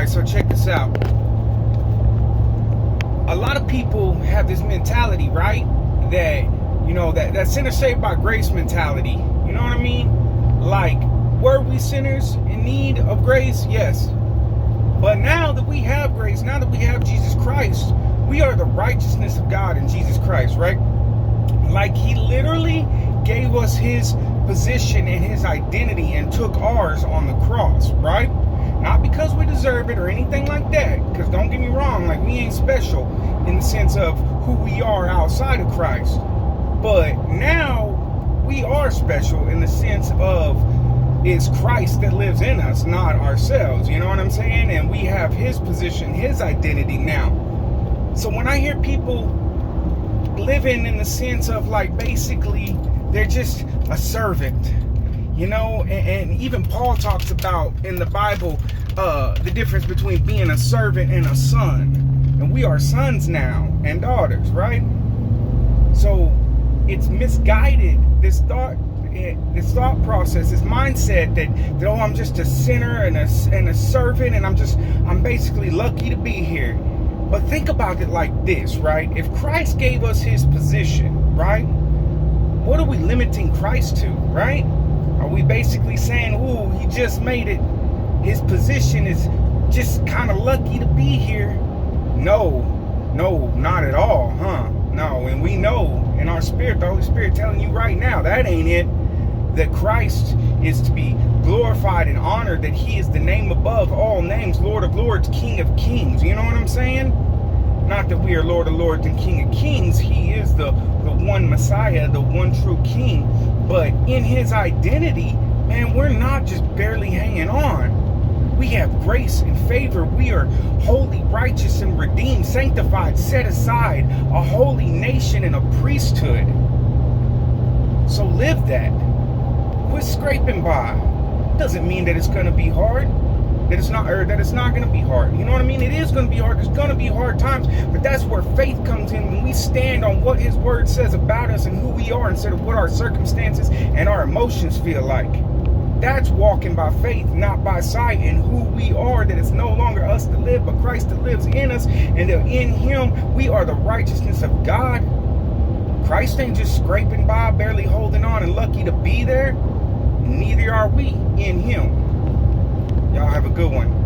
Alright, so check this out. A lot of people have this mentality, right? That, that sinner saved by grace mentality. You know what I mean? Like, were we sinners in need of grace? Yes. But now that we have grace, now that we have Jesus Christ, we are the righteousness of God in Jesus Christ, right? Like, he literally gave us his position and his identity and took ours on the cross, right? Not because we deserve it or anything like that, because don't get me wrong, like, we ain't special in the sense of who we are outside of Christ. But now we are special in the sense of it's Christ that lives in us, not ourselves. You know what I'm saying? And we have his position, his identity now. So when I hear people living in the sense of, like, basically they're just a servant, and even Paul talks about in the Bible the difference between being a servant and a son. And we are sons now and daughters, right? So it's misguided, this thought process, this mindset that oh, I'm just a sinner and a servant, and I'm basically lucky to be here. But think about it like this, right? If Christ gave us his position, right? What are we limiting Christ to, right? Are we basically saying, ooh, he just made it, his position is just kind of lucky to be here? No, not at all, huh? No, and we know in our spirit, the Holy Spirit telling you right now, that ain't it. That Christ is to be glorified and honored, that he is the name above all names, Lord of lords, King of kings. You know what I'm saying? Not that we are Lord of lords and King of kings. He is the one Messiah, the one true King. But in his identity, man, we're not just barely hanging on. We have grace and favor. We are holy, righteous, and redeemed, sanctified, set aside, a holy nation and a priesthood. So live that. Quit scraping by. Doesn't mean that it's going to be hard. That it's not going to be hard. You know what I mean? It is going to be hard. There's going to be hard times. But that's where faith comes in, when we stand on what his word says about us and who we are instead of what our circumstances and our emotions feel like. That's walking by faith, not by sight, and who we are, that it's no longer us that live, but Christ that lives in us, and that in him we are the righteousness of God. Christ ain't just scraping by, barely holding on and lucky to be there. Neither are we in him. Y'all have a good one.